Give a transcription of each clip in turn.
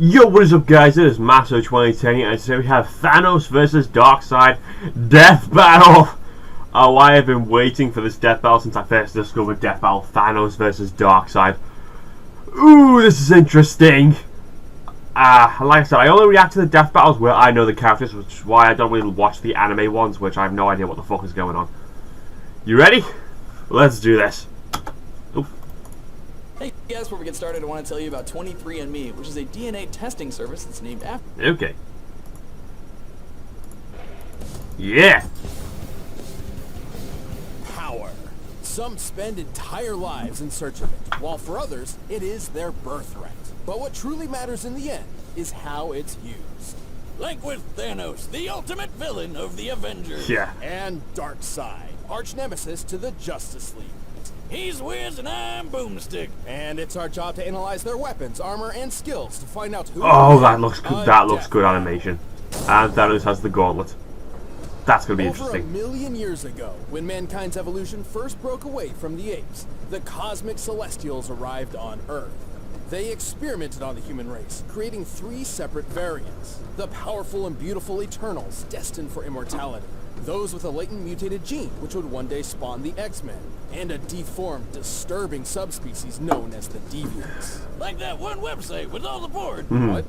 Yo, what is up guys, it is Masso2010 and today we have Thanos versus Darkseid Death Battle! Oh, I have been waiting for this death battle since I first discovered Death Battle, Thanos versus Darkseid. Ooh, this is interesting! Like I said, I only react to the death battles where I know the characters, which is why I don't really watch the anime ones, which I have no idea what the fuck is going on. You ready? Let's do this. Hey guys, before we get started, I want to tell you about 23andMe, which is a DNA testing service that's named after... Okay. Yeah! Power. Some spend entire lives in search of it, while for others, it is their birthright. But what truly matters in the end is how it's used. Like with Thanos, the ultimate villain of the Avengers. Yeah. And Darkseid, arch nemesis to the Justice League. He's Wiz and I'm Boomstick. And it's our job to analyze their weapons, armor, and skills to find out who... Oh, that looks good. That looks good animation. And Thanos has the gauntlet. That's gonna be Over interesting. a million years ago, when mankind's evolution first broke away from the apes, the cosmic celestials arrived on Earth. They experimented on the human race, creating 3 separate variants. The powerful and beautiful Eternals, destined for immortality. Those with a latent mutated gene, which would one day spawn the X-Men. And a deformed, disturbing subspecies known as the Deviants. Like that one website with all the porn. What?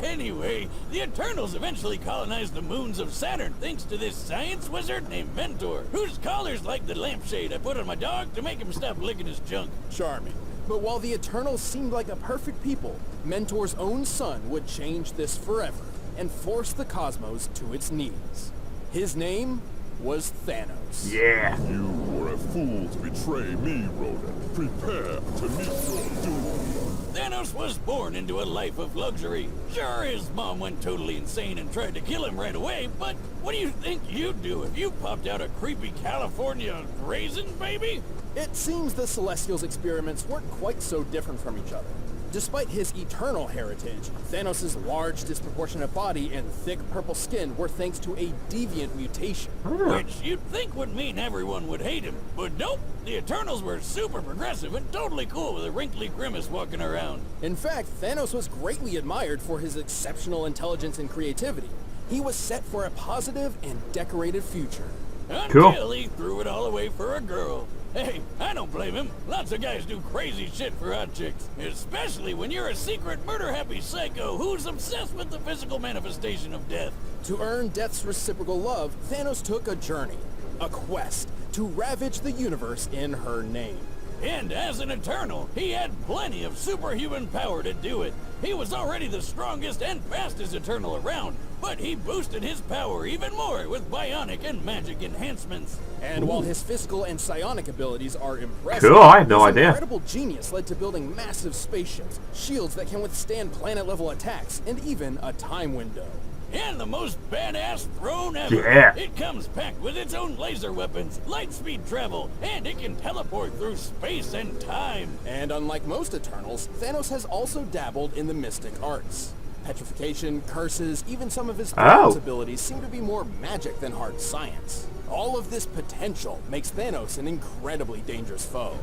Anyway, the Eternals eventually colonized the moons of Saturn thanks to this science wizard named Mentor, whose collar's like the lampshade I put on my dog to make him stop licking his junk. Charming. But while the Eternals seemed like a perfect people, Mentor's own son would change this forever and force the cosmos to its knees. His name was Thanos. Yeah. You were a fool to betray me, Ronan. Prepare to meet your doom. Thanos was born into a life of luxury. Sure, his mom went totally insane and tried to kill him right away, but what do you think you'd do if you popped out a creepy California raisin baby? It seems the Celestials' experiments weren't quite so different from each other. Despite his eternal heritage, Thanos' large, disproportionate body and thick purple skin were thanks to a deviant mutation. Which you'd think would mean everyone would hate him. But nope, the Eternals were super progressive and totally cool with a wrinkly grimace walking around. In fact, Thanos was greatly admired for his exceptional intelligence and creativity. He was set for a positive and decorated future. Until he threw it all away for a girl. Hey, I don't blame him. Lots of guys do crazy shit for hot chicks. Especially when you're a secret murder-happy psycho who's obsessed with the physical manifestation of death. To earn Death's reciprocal love, Thanos took a journey, a quest, to ravage the universe in her name. And as an Eternal, he had plenty of superhuman power to do it. He was already the strongest and fastest Eternal around, but he boosted his power even more with bionic and magic enhancements. And while his physical and psionic abilities are impressive, Cool, I had no his idea. incredible genius led to building massive spaceships, shields that can withstand planet-level attacks, and even a time window. And the most badass throne ever. Yeah. It comes packed with its own laser weapons, light speed travel, and it can teleport through space and time. And unlike most Eternals, Thanos has also dabbled in the mystic arts. Petrification, curses, even some of his throne's abilities seem to be more magic than hard science. All of this potential makes Thanos an incredibly dangerous foe.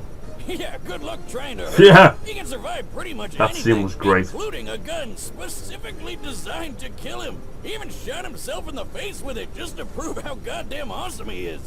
Yeah, good luck trying to hurt Yeah. him. He can survive pretty much That anything, scene was great. including a gun specifically designed to kill him. He even shot himself in the face with it just to prove how goddamn awesome he is.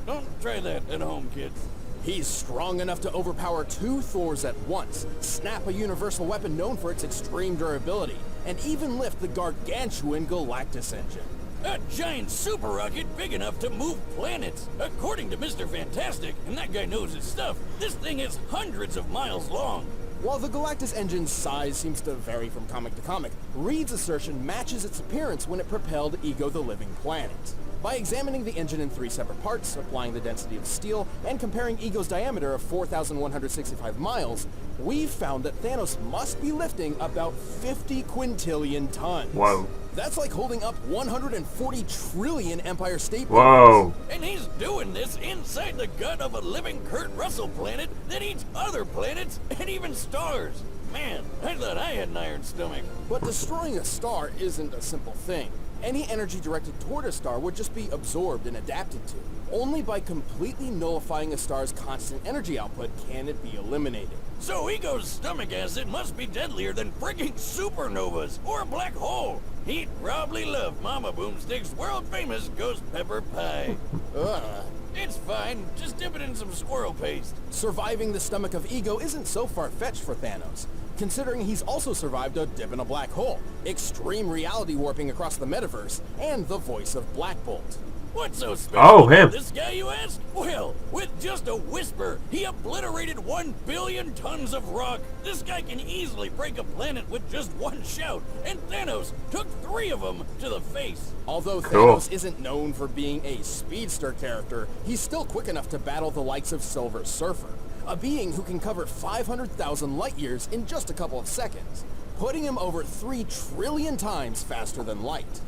Don't try that at home, kids. He's strong enough to overpower 2 Thors at once, snap a universal weapon known for its extreme durability, and even lift the gargantuan Galactus engine. A giant super rocket big enough to move planets. According to Mr. Fantastic, and that guy knows his stuff, this thing is hundreds of miles long. While the Galactus engine's size seems to vary from comic to comic, Reed's assertion matches its appearance when it propelled Ego the Living Planet. By examining the engine in 3 separate parts, applying the density of steel, and comparing Ego's diameter of 4,165 miles, we've found that Thanos must be lifting about 50 quintillion tons. Whoa. That's like holding up 140 trillion Empire State Buildings. Whoa. And he's doing this inside the gut of a living Kurt Russell planet that eats other planets and even stars. Man, I thought I had an iron stomach. But destroying a star isn't a simple thing. Any energy directed toward a star would just be absorbed and adapted to. Only by completely nullifying a star's constant energy output can it be eliminated. So Ego's stomach acid must be deadlier than frigging supernovas or a black hole. He'd probably love Mama Boomstick's world-famous ghost pepper pie. Ugh. It's fine, just dip it in some squirrel paste. Surviving the stomach of Ego isn't so far-fetched for Thanos, considering he's also survived a dip in a black hole, extreme reality warping across the metaverse, and the voice of Black Bolt. What's so special Oh, him. about this guy, you ask? Well, with just a whisper, he obliterated 1 billion tons of rock. This guy can easily break a planet with just one shout, and Thanos took 3 of them to the face. Although Cool. Thanos isn't known for being a speedster character, he's still quick enough to battle the likes of Silver Surfer, a being who can cover 500,000 light years in just a couple of seconds, putting him over 3 trillion times faster than light.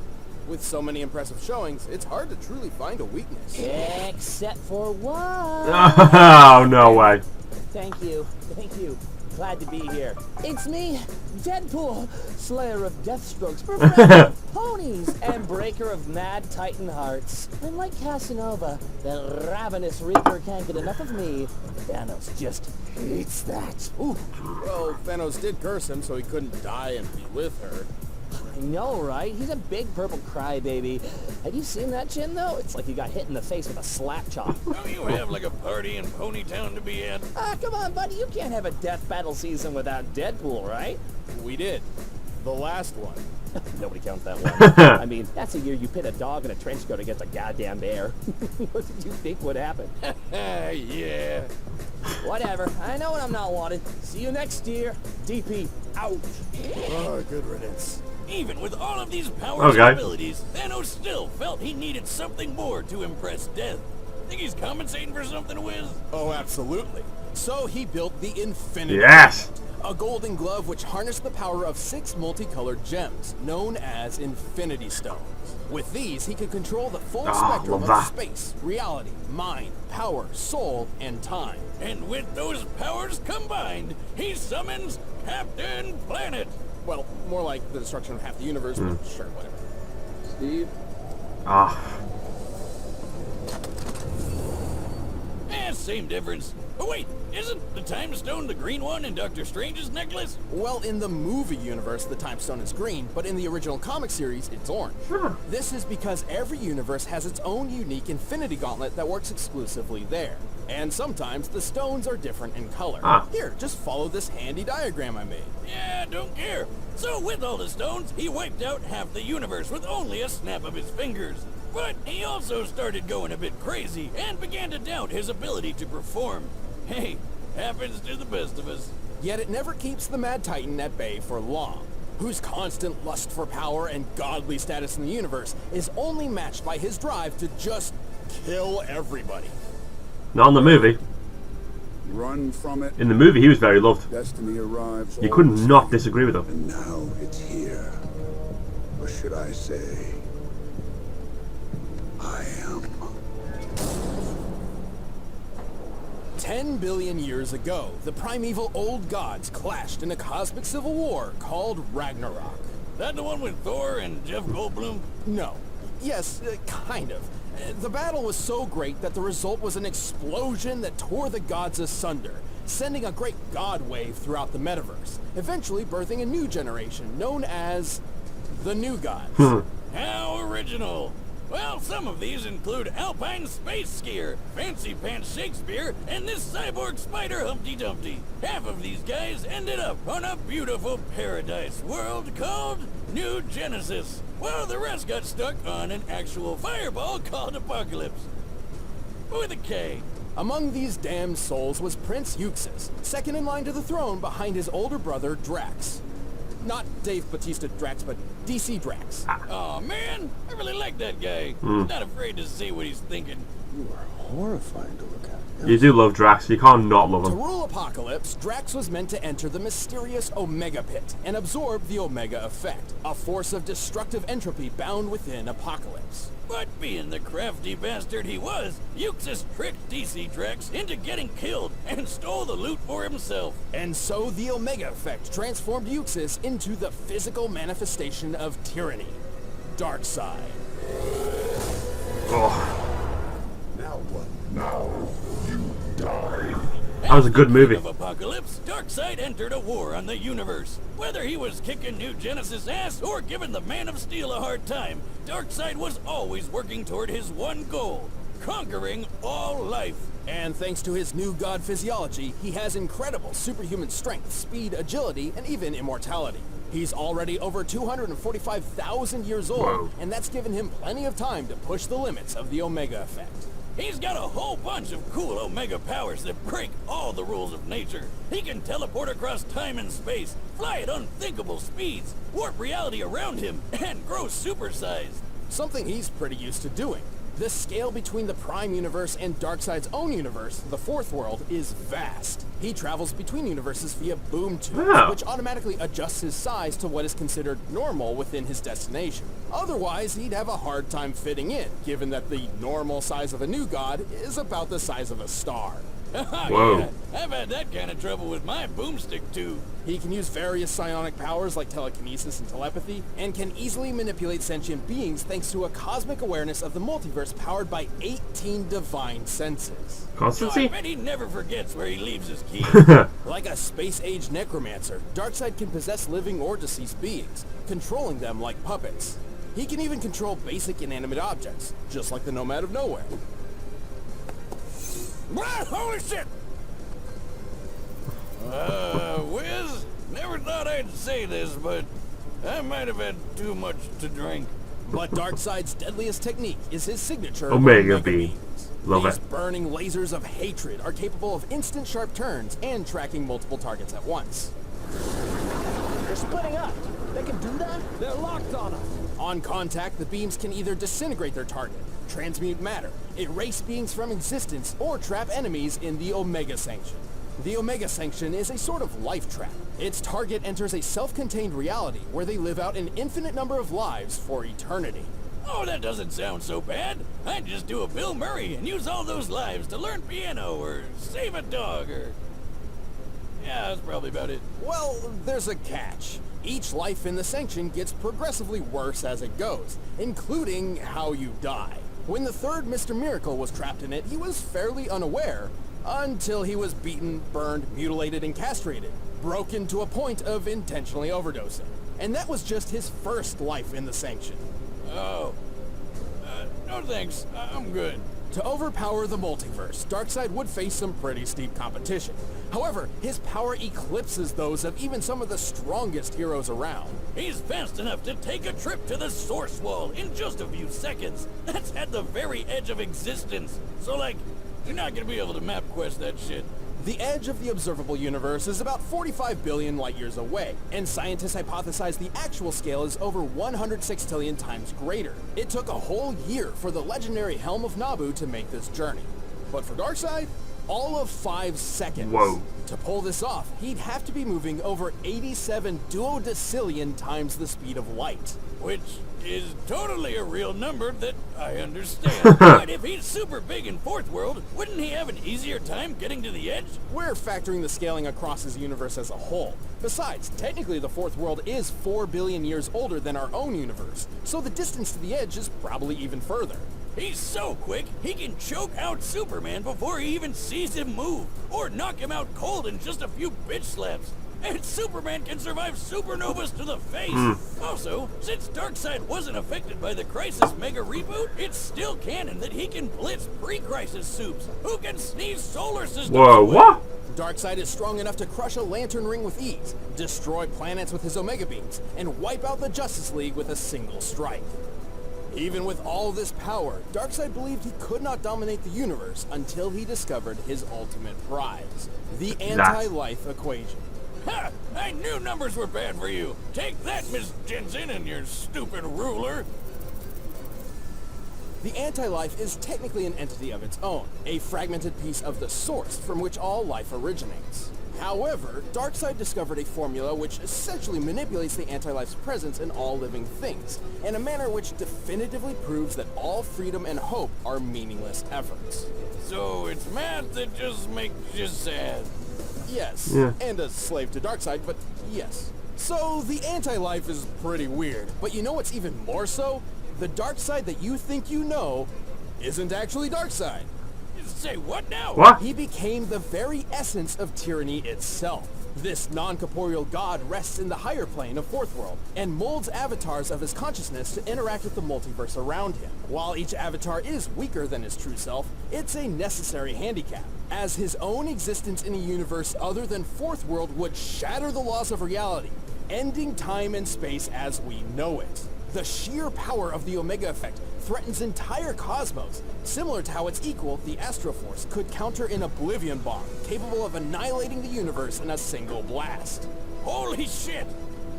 With so many impressive showings, it's hard to truly find a weakness. Except for one. Oh, no way. Thank you. Glad to be here. It's me, Deadpool, slayer of Deathstrokes, perfecter of ponies, and breaker of mad titan hearts. And like Casanova, the ravenous reaper can't get enough of me. Thanos just hates that. Ooh, well, Thanos did curse him so he couldn't die and be with her. I know, right? He's a big purple crybaby. Have you seen that chin, though? It's like he got hit in the face with a slap chop. Don't you have like a party in Ponytown to be at? Come on, buddy. You can't have a death battle season without Deadpool, right? We did. The last one. Nobody counts that one. I mean, that's a year you pit a dog in a trench coat against a goddamn bear. What did you think would happen? Yeah. Whatever. I know when I'm not wanted. See you next year. DP out. Oh, good riddance. Even with all of these powers Okay. and abilities, Thanos still felt he needed something more to impress Death. Think he's compensating for something, Wiz? Oh, absolutely. So he built the Infinity Yes. a golden glove which harnessed the power of 6 multicolored gems, known as Infinity Stones. With these, he could control the full spectrum love of that. space, reality, mind, power, soul, and time. And with those powers combined, he summons Captain Planet. Well, more like the destruction of half the universe, but sure, whatever. Steve? Ah. Same difference. But wait, isn't the Time Stone the green one in Doctor Strange's necklace? Well, in the movie universe, the Time Stone is green, but in the original comic series, it's orange. This is because every universe has its own unique Infinity Gauntlet that works exclusively there. And sometimes the stones are different in color. Here, just follow this handy diagram I made. Yeah, don't care. So with all the stones, he wiped out half the universe with only a snap of his fingers. But he also started going a bit crazy and began to doubt his ability to perform. Hey, happens to the best of us. Yet it never keeps the Mad Titan at bay for long, whose constant lust for power and godly status in the universe is only matched by his drive to just kill everybody. Not in the movie. Run from it. In the movie, he was very loved. Destiny arrives. You could not disagree with him. And now it's here. Or should I say, I am. 10 billion years ago, the primeval old gods clashed in a cosmic civil war called Ragnarok. That the one with Thor and Jeff Goldblum? No. Yes, kind of. The battle was so great that the result was an explosion that tore the gods asunder, sending a great god wave throughout the metaverse, eventually birthing a new generation known as the New Gods. How original! Well, some of these include Alpine Space Skier, Fancy Pants Shakespeare, and this cyborg spider Humpty Dumpty. Half of these guys ended up on a beautiful paradise world called New Genesis, while the rest got stuck on an actual fireball called Apocalypse. With a K. Among these damned souls was Prince Euxis, second in line to the throne behind his older brother Drax. Not Dave Bautista Drax, but DC Drax. Aw, man, I really like that guy. He's not afraid to say what he's thinking. You are horrifying to look at. You do love Drax. You can't not love To him. rule Apocalypse, Drax was meant to enter the mysterious Omega Pit and absorb the Omega Effect, a force of destructive entropy bound within Apocalypse. But being the crafty bastard he was, Euxis tricked DC Drax into getting killed and stole the loot for himself. And so the Omega Effect transformed Euxis into the physical manifestation of tyranny. Darkseid. Oh, Now what? Now you die. that was a good movie. Of Apocalypse, Darkseid entered a war on the universe. Whether he was kicking New Genesis' ass or giving the Man of Steel a hard time, Darkseid was always working toward his one goal: conquering all life. And thanks to his new god physiology, he has incredible superhuman strength, speed, agility, and even immortality. He's already over 245,000 years old, Whoa. and that's given him plenty of time to push the limits of the Omega effect. He's got a whole bunch of cool Omega powers that break all the rules of nature. He can teleport across time and space, fly at unthinkable speeds, warp reality around him, and grow supersized. Something he's pretty used to doing. The scale between the Prime Universe and Darkseid's own universe, the Fourth World, is vast. He travels between universes via boom tubes, Wow. which automatically adjusts his size to what is considered normal within his destination. Otherwise, he'd have a hard time fitting in, given that the normal size of a new god is about the size of a star. Whoa. Yeah, I've had that kind of trouble with my boomstick too. He can use various psionic powers like telekinesis and telepathy, and can easily manipulate sentient beings thanks to a cosmic awareness of the multiverse powered by 18 divine senses. I Constancy? bet he never forgets where he leaves his key. Like a space-age necromancer, Darkseid can possess living or deceased beings, controlling them like puppets. He can even control basic inanimate objects, just like the Nomad of Nowhere. Holy shit! Wiz, never thought I'd say this, but I might have had too much to drink. But Darkseid's deadliest technique is his signature Omega beam. Love These it. burning lasers of hatred are capable of instant sharp turns and tracking multiple targets at once. They're splitting up. They can do that? They're locked on us. On contact, the beams can either disintegrate their target, transmute matter, erase beings from existence, or trap enemies in the Omega Sanction. The Omega Sanction is a sort of life trap. Its target enters a self-contained reality where they live out an infinite number of lives for eternity. Oh, that doesn't sound so bad. I'd just do a Bill Murray and use all those lives to learn piano or save a dog or... Yeah, that's probably about it. Well, there's a catch. Each life in the Sanction gets progressively worse as it goes, including how you die. When the third Mr. Miracle was trapped in it, he was fairly unaware, until he was beaten, burned, mutilated, and castrated, broken to a point of intentionally overdosing. And that was just his first life in the Sanction. Oh. No thanks. I'm good. To overpower the multiverse, Darkseid would face some pretty steep competition. However, his power eclipses those of even some of the strongest heroes around. He's fast enough to take a trip to the Source Wall in just a few seconds. That's at the very edge of existence. So, like, you're not gonna be able to map quest that shit. The edge of the observable universe is about 45 billion light years away, and scientists hypothesize the actual scale is over 100 sextillion times greater. It took a whole year for the legendary Helm of Nabu to make this journey. But for Darkseid, all of 5 seconds. Whoa. To pull this off, he'd have to be moving over 87 duodecillion times the speed of light. Which is totally a real number that I understand. But if he's super big in Fourth World, wouldn't he have an easier time getting to the edge? We're factoring the scaling across his universe as a whole. Besides, technically the Fourth World is 4 billion years older than our own universe, so the distance to the edge is probably even further. He's so quick, he can choke out Superman before he even sees him move, or knock him out cold in just a few bitch slaps. And Superman can survive supernovas to the face. Also, since Darkseid wasn't affected by the Crisis Mega Reboot, it's still canon that he can blitz pre-Crisis soups who can sneeze solar systems Whoa, away. what? Darkseid is strong enough to crush a lantern ring with ease, destroy planets with his Omega beams, and wipe out the Justice League with a single strike. Even with all this power, Darkseid believed he could not dominate the universe until he discovered his ultimate prize, the anti-life equation. Ha! I knew numbers were bad for you. Take that, Miss Jensen and your stupid ruler. The anti-life is technically an entity of its own, a fragmented piece of the source from which all life originates. However, Darkseid discovered a formula which essentially manipulates the anti-life's presence in all living things, in a manner which definitively proves that all freedom and hope are meaningless efforts. So it's math that just makes you sad. Yes, Yeah. and a slave to Darkseid, but yes. So, the anti-life is pretty weird, but you know what's even more so? The Darkseid that you think you know isn't actually Darkseid. Say what now? What? He became the very essence of tyranny itself. This non-corporeal god rests in the higher plane of Fourth World and molds avatars of his consciousness to interact with the multiverse around him. While each avatar is weaker than his true self, it's a necessary handicap, as his own existence in a universe other than Fourth World would shatter the laws of reality, ending time and space as we know it. The sheer power of the Omega Effect threatens entire cosmos, similar to how its equal, the Astroforce, could counter an Oblivion bomb, capable of annihilating the universe in a single blast. Holy shit!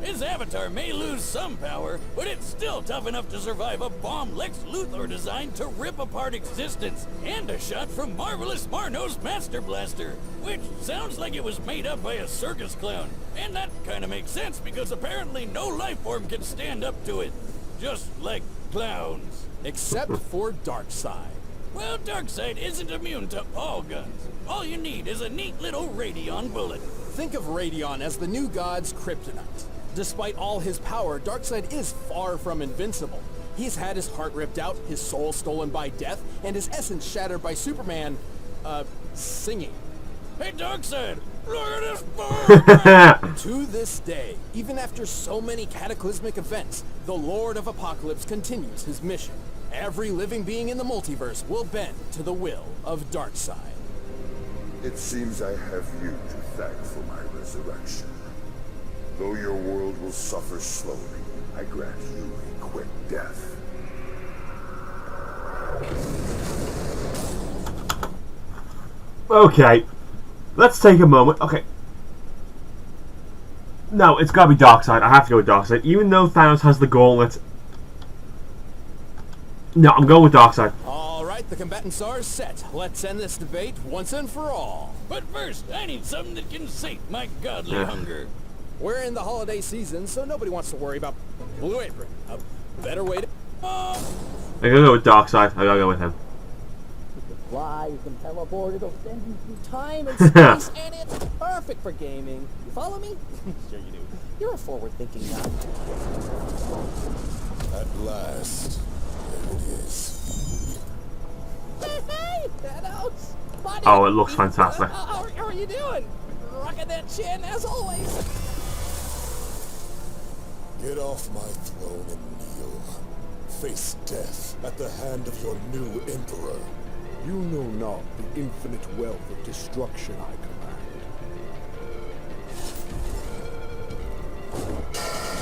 His avatar may lose some power, but it's still tough enough to survive a bomb Lex Luthor designed to rip apart existence, and a shot from Marvelous Marno's Master Blaster, which sounds like it was made up by a circus clown. And that kinda makes sense, because apparently no life form can stand up to it. Just like clowns. Except for Darkseid. Well, Darkseid isn't immune to all guns. All you need is a neat little Radion bullet. Think of Radion as the new god's kryptonite. Despite all his power, Darkseid is far from invincible. He's had his heart ripped out, his soul stolen by death, and his essence shattered by Superman, singing. Hey, Darkseid, look at this bird! To this day, even after so many cataclysmic events, the Lord of Apocalypse continues his mission. Every living being in the multiverse will bend to the will of Darkseid. It seems I have you to thank for my resurrection. Though your world will suffer slowly, I grant you a quick death. Okay. Let's take a moment. Okay. No, it's gotta be Darkseid. I have to go with Darkseid. Even though Thanos has the gauntlet. No, I'm going with Darkseid. Alright, the combatants are set. Let's end this debate once and for all. But first, I need something that can sate my godly hunger. We're in the holiday season, so nobody wants to worry about Blue Apron. A better way to... I gotta go with Darkseid. I gotta go with him. You can fly, you can teleport, it'll send you through time and space, and it's perfect for gaming. You follow me? Sure you do. You're a forward-thinking guy. At last, there it is. Hey, Thanos! Buddy, Oh, it looks fantastic. How are you doing? Rocking that chin, as always. Get off my throne and kneel. Face death at the hand of your new emperor. You know not the infinite wealth of destruction I command.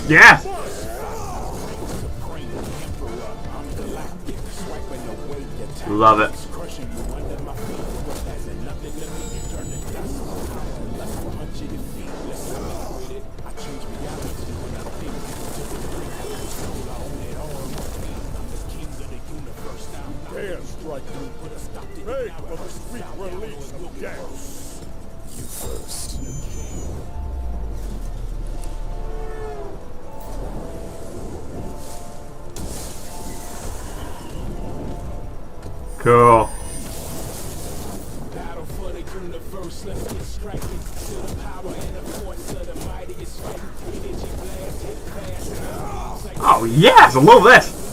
Yes! Love it. Dare strike me. Make the sweet release of gas. You first. Cool. Battle for the universe, let's get striking to the power and the force of the mightiest fight. Energy blast, hit fast. Oh, yes! I love this!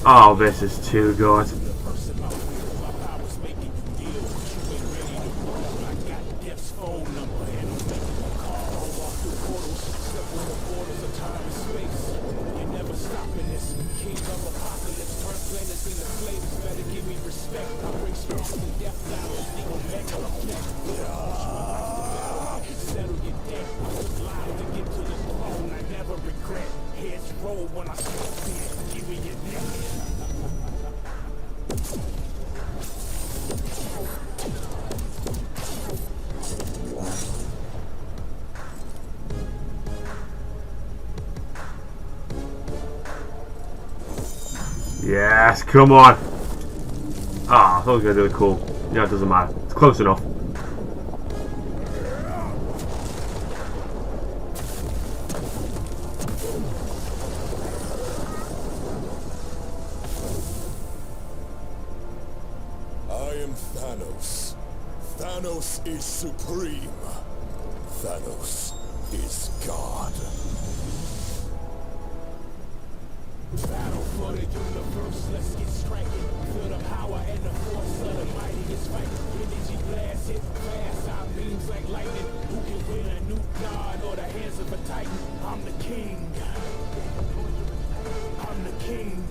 Oh, this is too good. Yes, come on. Ah, I thought it was going to do it cool. Yeah, it doesn't matter. It's close enough. I am Thanos. Thanos is supreme. Thanos is God. Battle for the universe, let's get striking. Feel the power and the force of the mightiest fight. Energy blast hit fast, our beams like lightning. Who can win a new god or the hands of a titan? I'm the king. I'm the king.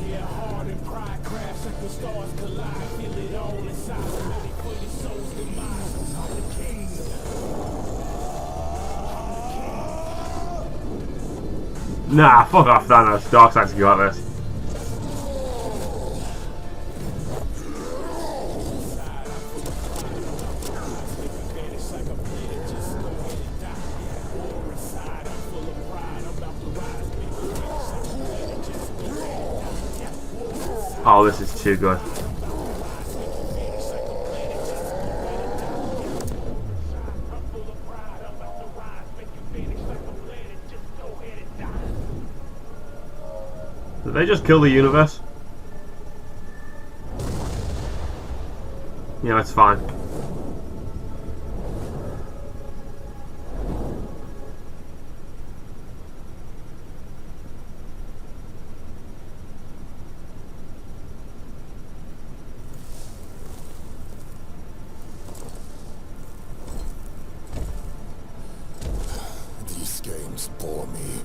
Yeah, hard and pride crafts like the stars collide. Feel it all inside, ready for your soul's demise. I'm the king. Nah, fuck off, Thanos. Darkseid's got this. Oh, this is too good. Did they just kill the universe? Yeah, it's fine. These games bore me,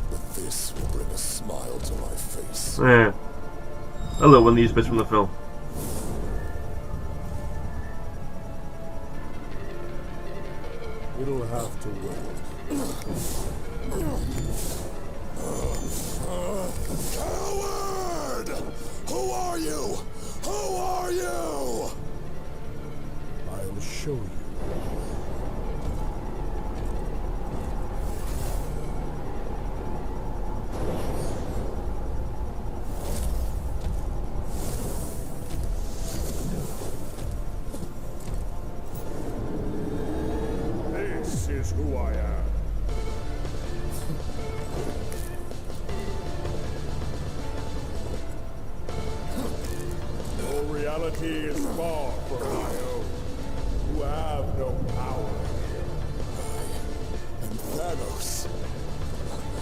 but this will bring a smile to my face. Yeah. A little one of these bits from the film. It'll have to wait. Coward! Who are you? Who are you? I'll show you. This is who I am. Your reality is far from my own. You have no power. I am Thanos.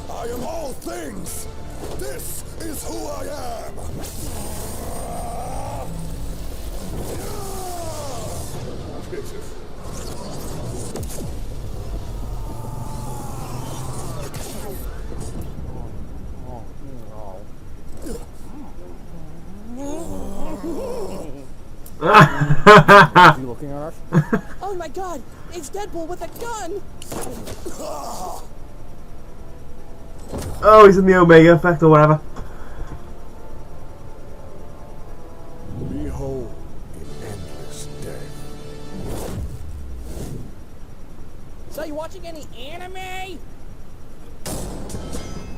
I am all things. This is who I am. You looking at us? Oh my god, it's Deadpool with a gun! Oh, he's in the Omega effect or whatever. Behold an endless death. So you watching any anime?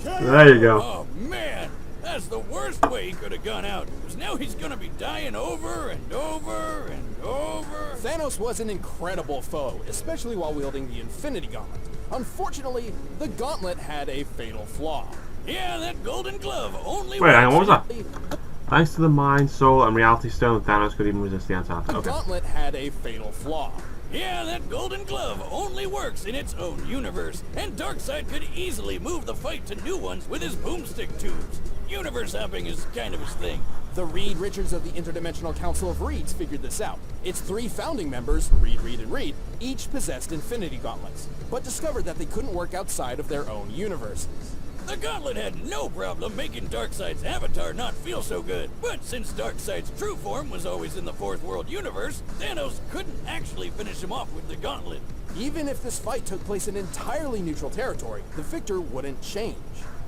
There you go. Oh man, that's the worst way he could have gone out. Because now he's gonna be dying over and over and over. Thanos was an incredible foe, especially while wielding the Infinity Gauntlet. Unfortunately, the gauntlet had a fatal flaw. Yeah, that golden glove only Wait, hang on, works. what was that? Thanks to the Mind, Soul, and Reality Stone, Thanos could even resist the attack. The Okay. gauntlet had a fatal flaw. Yeah, that golden glove only works in its own universe, and Darkseid could easily move the fight to new ones with his boomstick tubes. Universe hopping is kind of his thing. The Reed Richards of the Interdimensional Council of Reeds figured this out. Its 3 founding members, Reed, Reed, and Reed, each possessed Infinity Gauntlets, but discovered that they couldn't work outside of their own universes. The gauntlet had no problem making Darkseid's avatar not feel so good. But since Darkseid's true form was always in the Fourth World universe, Thanos couldn't actually finish him off with the gauntlet. Even if this fight took place in entirely neutral territory, the victor wouldn't change.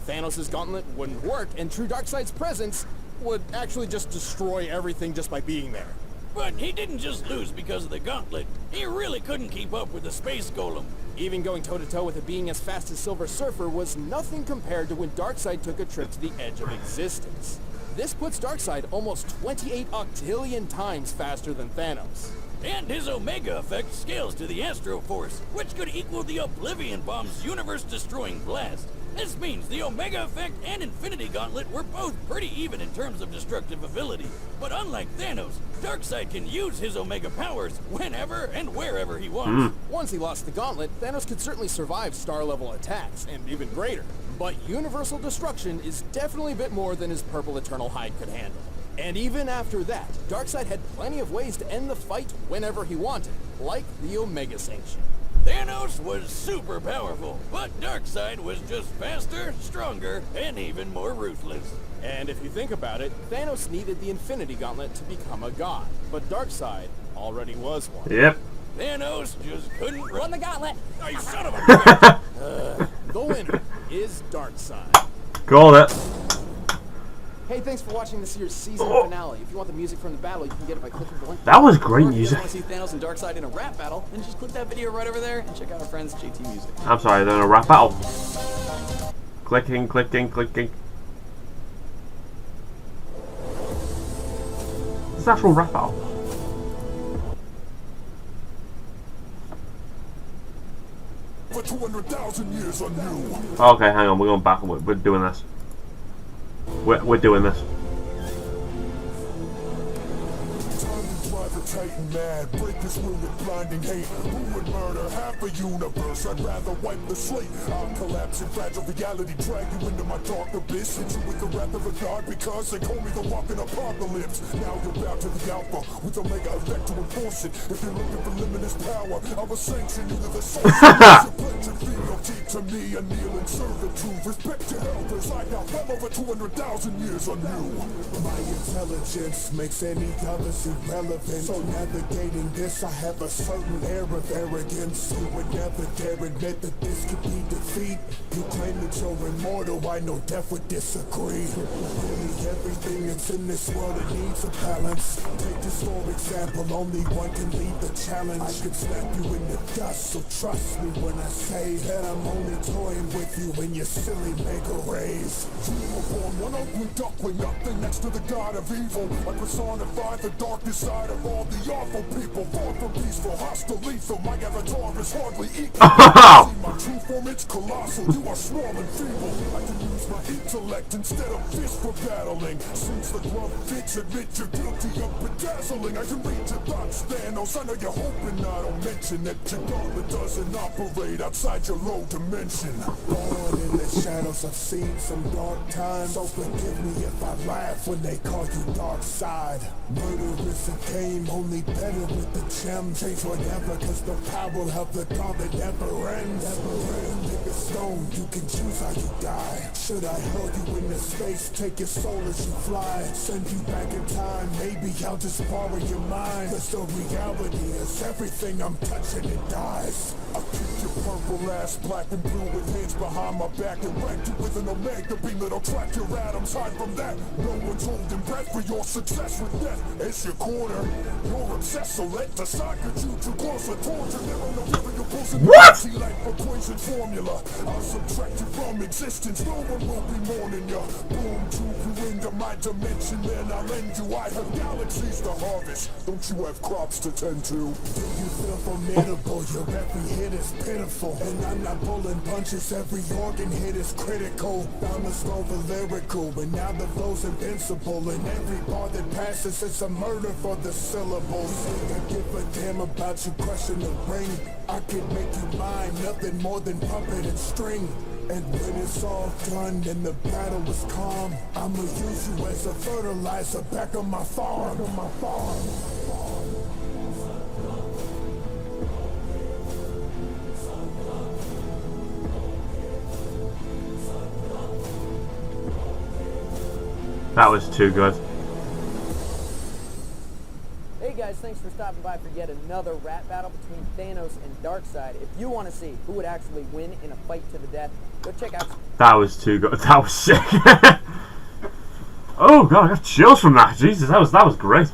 Thanos' gauntlet wouldn't work, and true Darkseid's presence would actually just destroy everything just by being there. But he didn't just lose because of the gauntlet. He really couldn't keep up with the space golem. Even going toe-to-toe with a being as fast as Silver Surfer was nothing compared to when Darkseid took a trip to the edge of existence. This puts Darkseid almost 28 octillion times faster than Thanos. And his Omega effect scales to the Astro Force, which could equal the Oblivion Bomb's universe-destroying blast. This means the Omega effect and Infinity Gauntlet were both pretty even in terms of destructive ability. But unlike Thanos, Darkseid can use his Omega powers whenever and wherever he wants. Once he lost the Gauntlet, Thanos could certainly survive star-level attacks, and even greater. But universal destruction is definitely a bit more than his purple Eternal Hide could handle. And even after that, Darkseid had plenty of ways to end the fight whenever he wanted, like the Omega Sanction. Thanos was super powerful, but Darkseid was just faster, stronger, and even more ruthless. And if you think about it, Thanos needed the Infinity Gauntlet to become a god, but Darkseid already was one. Yep. Thanos just couldn't Run the gauntlet! Oh, you son of a bitch! The winner is Darkseid. Call it. Hey, thanks for watching this year's season finale. If you want the music from the battle, you can get it by clicking the link. That was great Or if you guys music. want to see Thanos and Darkseid in a rap battle, then just click that video right over there and check out our friends JT Music. I'm sorry, then a rap battle. Clicking, clicking, clicking. It's an actual rap battle. For 200,000 years on you. Okay, hang on, we're going back and we're doing this. We're doing this. Titan mad, break this will with blinding hate. Who would murder half a universe? I'd rather wipe the slate. I'll collapse in fragile reality, drag you into my dark abyss. Hit you with the wrath of a god because they call me the walking apocalypse. Now you're bound to the alpha with a mega effect to enforce it. If you're looking for limitless power, I will sanction you to the source. Your fealty to me, a kneeling servitude. Respect your elders, I got well over 200,000 years on you. My intelligence makes any others irrelevant. So navigating this, I have a certain air of arrogance. You would never dare admit that this could be defeat. You claim that you're immortal, I know death would disagree. Really everything that's in this world, it needs a balance. Take this for example, only one can lead the challenge. I could snap you in the dust, so trust me when I say that I'm only toying with you in your silly mega rays. You were born one ugly duckling, nothing next to the god of evil. I personify the darkest side of all the awful people. Born from peaceful, hostile, lethal. My avatar is hardly equal. See my true form, it's colossal. You are small and feeble. I can use my intellect instead of fist for battling. Since the glove fits, admit you're guilty of bedazzling. I can read your thoughts, Thanos. I know you're hoping I don't mention that your gauntlet doesn't operate outside your low dimension. Born in the shadows, I've seen some dark times. So forgive me if I laugh when they call you Darkseid. Murder is a game, only better with the gem. Change whatever, cause the power of the gauntlet never ends. Pick a stone, you can choose how you die. Should I hurl you into space, take your soul as you fly? Send you back in time, maybe I'll just borrow your mind. Cause the reality is everything I'm touching, it dies. I'll keep your purple ass black and blue with hands behind my back and rank you with an Omega beam that'll track your atoms. Hide from that, no one's holding breath for your success with death. It's your corner, you're obsessed, so let the soccer you too close to torture. Never know whether you're pulsing the life equation formula. I'll subtract you from existence, no one will be mourning you. Boom, tube you into my dimension, then I'll end you. I have galaxies to harvest, don't you have crops to tend to? Do you feel formidable? Your every hit is pitiful, and I'm not pulling punches, every organ hit is critical. I'm a slower lyrical, but now the flow's invincible, and every bar that passes is a murder for the syllables. I give a damn about you crushing the ring. I can make you mine, nothing more than puppet and string. And when it's all done and the battle is calm, I'ma use you as a fertilizer back on my farm. That was too good. Hey guys, thanks for stopping by for yet another rap battle between Thanos and Darkseid. If you want to see who would actually win in a fight to the death, go check out... That was too good. That was sick. Oh god, I got chills from that. Jesus, that was great.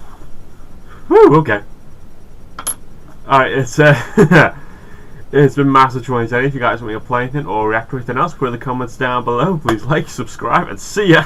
Whew, okay. Alright, it's It's been Master 2010. If you guys want me to play anything or react to anything else, put in the comments down below. Please like, subscribe, and see ya!